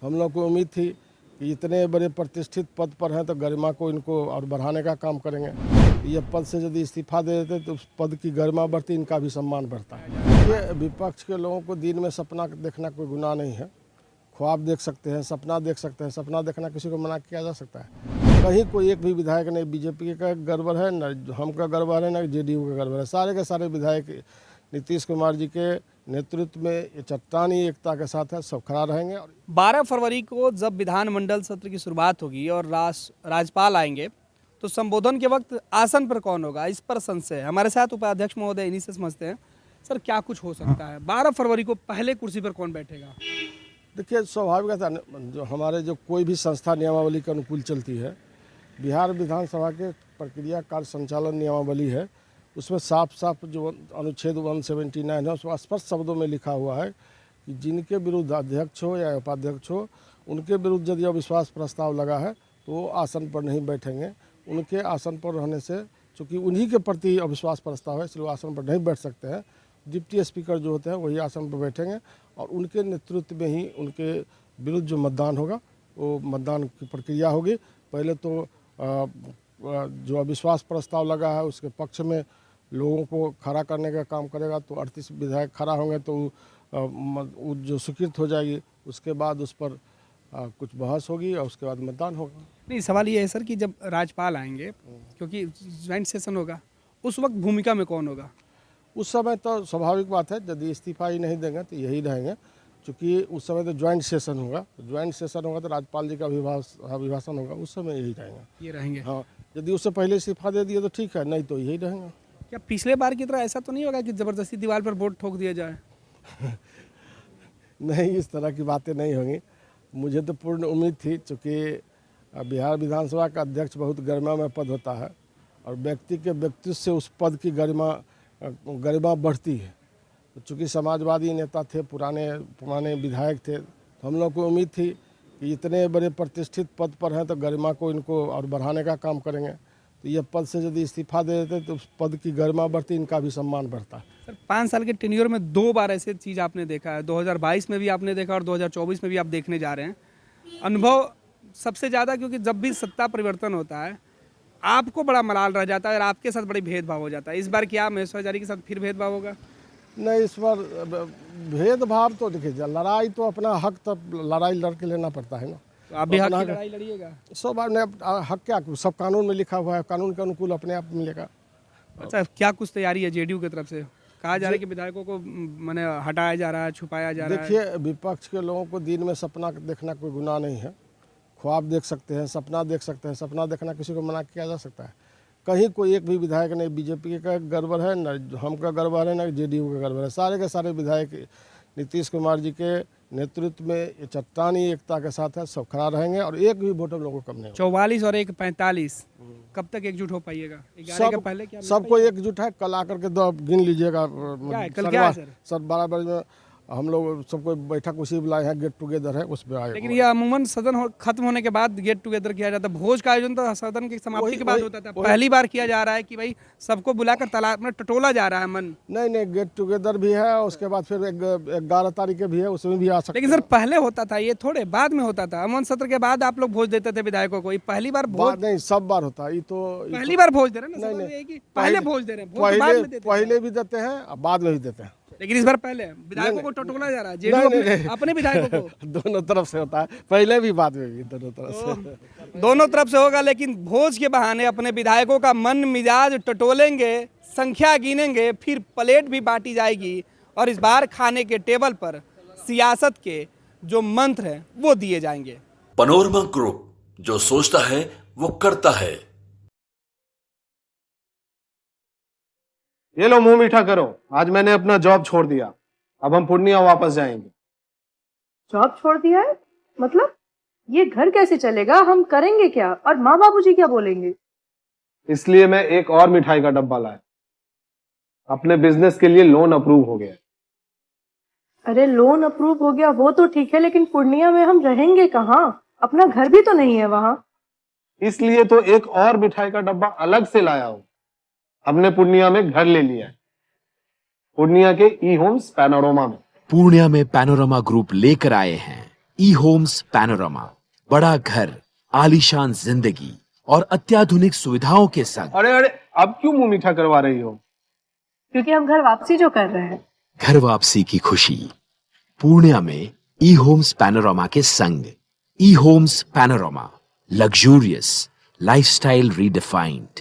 हम लोग को उम्मीद थी कि इतने बड़े प्रतिष्ठित पद पर हैं तो गरिमा को इनको और बढ़ाने का काम करेंगे। ये पद से यदि इस्तीफा दे देते तो उस पद की गरिमा बढ़ती, इनका भी सम्मान बढ़ता है। ये विपक्ष के लोगों को दिन में सपना देखना कोई गुनाह नहीं है। ख्वाब देख सकते हैं, सपना देख सकते हैं। सपना देखना किसी को मना किया जा सकता है? कहीं कोई एक भी विधायक नहीं बीजेपी का गड़बड़ है, न हम का गड़बड़ है, न जेडीयू का गड़बड़ है। सारे के सारे विधायक नीतीश कुमार जी के नेतृत्व में ये चट्टानी एकता के साथ है, सब खड़ा रहेंगे। 12 फरवरी को जब विधानमंडल सत्र की शुरुआत होगी और राज्यपाल आएंगे तो संबोधन के वक्त आसन पर कौन होगा, इस पर संशय है। हमारे साथ उपाध्यक्ष महोदय इन्हीं से समझते हैं। सर, क्या कुछ हो सकता है? 12 फरवरी को पहले कुर्सी पर कौन बैठेगा? देखिए, स्वाभाविक था, जो हमारे जो कोई भी संस्था नियमावली के अनुकूल चलती है, बिहार विधानसभा के प्रक्रिया कार्य संचालन नियमावली है, उसमें साफ साफ जो अनुच्छेद 179 है उसमें स्पष्ट शब्दों में लिखा हुआ है कि जिनके विरुद्ध अध्यक्ष हो या उपाध्यक्ष हो, उनके विरुद्ध यदि अविश्वास प्रस्ताव लगा है तो वो आसन पर नहीं बैठेंगे। उनके आसन पर रहने से, चूँकि उन्हीं के प्रति अविश्वास प्रस्ताव है, इसलिए वो आसन पर नहीं बैठ सकते हैं। डिप्टी स्पीकर जो होते हैं वही आसन पर बैठेंगे और उनके नेतृत्व में ही उनके विरुद्ध जो मतदान होगा वो मतदान की प्रक्रिया होगी। पहले तो जो अविश्वास प्रस्ताव लगा है उसके पक्ष में लोगों को खड़ा करने का काम करेगा, तो 38 विधायक खड़ा होंगे तो वो जो स्वीकृत हो जाएगी, उसके बाद उस पर कुछ बहस होगी और उसके बाद मतदान होगा। नहीं, सवाल ये है सर कि जब राज्यपाल आएंगे, क्योंकि ज्वाइंट सेशन होगा, उस वक्त भूमिका में कौन होगा? उस समय तो स्वाभाविक बात है, यदि इस्तीफा ही नहीं देंगे तो यही रहेंगे, क्योंकि उस समय तो ज्वाइंट सेशन होगा। ज्वाइंट सेशन होगा तो राज्यपाल जी का अभिभाषण होगा, उस समय यही रहेंगे। ये रहेंगे। हाँ, यदि उससे पहले इस्तीफा दे दिए तो ठीक है, नहीं तो यही रहेंगे। क्या पिछले बार की तरह ऐसा तो नहीं होगा कि जबरदस्ती दीवार पर वोट ठोक दिया जाए? नहीं, इस तरह की बातें नहीं होंगी। मुझे तो पूर्ण उम्मीद थी, चूँकि बिहार विधानसभा का अध्यक्ष बहुत गरिमामय पद होता है और व्यक्ति के व्यक्तित्व से उस पद की गरिमा बढ़ती है। तो चूँकि समाजवादी नेता थे, पुराने विधायक थे, तो हम लोग को उम्मीद थी कि इतने बड़े प्रतिष्ठित पद पर हैं तो गरिमा को इनको और बढ़ाने का काम करेंगे। तो ये पद से यदि इस्तीफा दे देते तो उस पद की गरिमा बढ़ती, इनका भी सम्मान बढ़ता है। सर, 5 साल के टेन्योर में 2 बार ऐसे चीज़ आपने देखा है। 2022 में भी आपने देखा और 2024 में भी आप देखने जा रहे हैं। अनुभव सबसे ज़्यादा, क्योंकि जब भी सत्ता परिवर्तन होता है आपको बड़ा मलाल रह जाता है और आपके साथ बड़ी भेदभाव हो जाता है। इस बार क्या महेश्वर हजारी के साथ फिर भेदभाव होगा? नहीं, इस बार भेदभाव तो देखिए, लड़ाई तो अपना हक तब लड़ाई लड़ के लेना पड़ता है ना। तो आप भी हक की लड़ाई लड़िएगा? सब ने हक क्या, सब कानून में लिखा हुआ है, कानून के अनुकूल अपने आप मिलेगा। अच्छा, क्या कुछ तैयारी है जेडीयू की तरफ से? कहा जा रहा है कि विधायकों को मैंने हटाया जा रहा है, छुपाया जा रहा है। देखिए, विपक्ष के लोगों को दिन में सपना देखना कोई गुनाह नहीं है। ख्वाब देख सकते हैं, सपना देख सकते हैं। सपना देखना किसी को मना किया जा सकता है? कहीं कोई एक भी विधायक नहीं बीजेपी का गड़बड़ है, न हम का गड़बड़ है, न जेडीयू का गड़बड़ है। सारे के सारे विधायक नीतीश कुमार जी के नेतृत्व में ये चट्टानी एकता के साथ है, सब खड़ा रहेंगे और एक भी वोट हम लोगों को कम नहीं होगा। 44 और 1 45, कब तक एकजुट हो पाइएगा? 11 के पहले क्या सबको एकजुट है। कल आकर के दो गिन लीजिएगा। कल क्या है सर? 12 बजे में हम लोग सबको बैठक उसी बुलाए हैं, गेट टुगेदर है, उसमें आए। लेकिन ये अमूमन सदन खत्म होने के बाद गेट टुगेदर किया जाता है। भोज का आयोजन तो सदन की समाप्ति के बाद होता था। पहली बार किया जा रहा है कि भाई सबको बुलाकर तालाब में टटोला जा रहा है मन। नहीं, गेट टुगेदर भी है, उसके बाद फिर 11 तारीख के भी है, उसमें भी आ सकते। लेकिन सर, पहले होता था, ये थोड़े बाद में होता था। अमन सत्र के बाद आप लोग भोज देते थे विधायकों को। पहली बार भोज नहीं, सब बार होता है। ये तो पहली बार भोज दे रहे हैं ना? नहीं, पहले भोज दे रहे हैं, पहले भी देते हैं और बाद में भी देते हैं। लेकिन इस बार पहले विधायकों को टटोला जा रहा है। जेडीयू अपने विधायकों को दोनों तरफ से होता है, पहले भी बाद में भी, दोनों तरफ से। दोनों तरफ से होगा, लेकिन भोज के बहाने अपने विधायकों का मन मिजाज टटोलेंगे, संख्या गिनेंगे, फिर प्लेट भी बांटी जाएगी और इस बार खाने के टेबल पर सियासत के जो मंत्र हैं वो दिए जाएंगे। पैनोरमा ग्रुप, जो सोचता है वो करता है। ये लो, मुंह मीठा करो। आज मैंने अपना जॉब छोड़ दिया, अब हम पूर्णिया वापस जाएंगे। जॉब छोड़ दिया है? मतलब ये घर कैसे चलेगा? हम करेंगे क्या? और माँ बाबूजी क्या बोलेंगे? इसलिए मैं एक और मिठाई का डब्बा लाया। अपने बिजनेस के लिए लोन अप्रूव हो गया। अरे, लोन अप्रूव हो गया वो तो ठीक है, लेकिन पूर्णिया में हम रहेंगे कहाँ? अपना घर भी तो नहीं है वहाँ। इसलिए तो एक और मिठाई का डब्बा अलग से लाया हूं। हमने पूर्णिया में घर ले लिया है, पूर्णिया के ई होम्स पैनोरमा में। पूर्णिया में पैनोरमा ग्रुप लेकर आए हैं ई होम्स पैनोरामा, बड़ा घर, आलीशान जिंदगी और अत्याधुनिक सुविधाओं के संग। अरे अरे, अब क्यों मुंह मीठा करवा रही हो? क्योंकि हम घर वापसी जो कर रहे हैं। घर वापसी की खुशी पूर्णिया में ई होम्स पैनोरामा के संग। ई Homes Panorama, luxurious lifestyle redefined.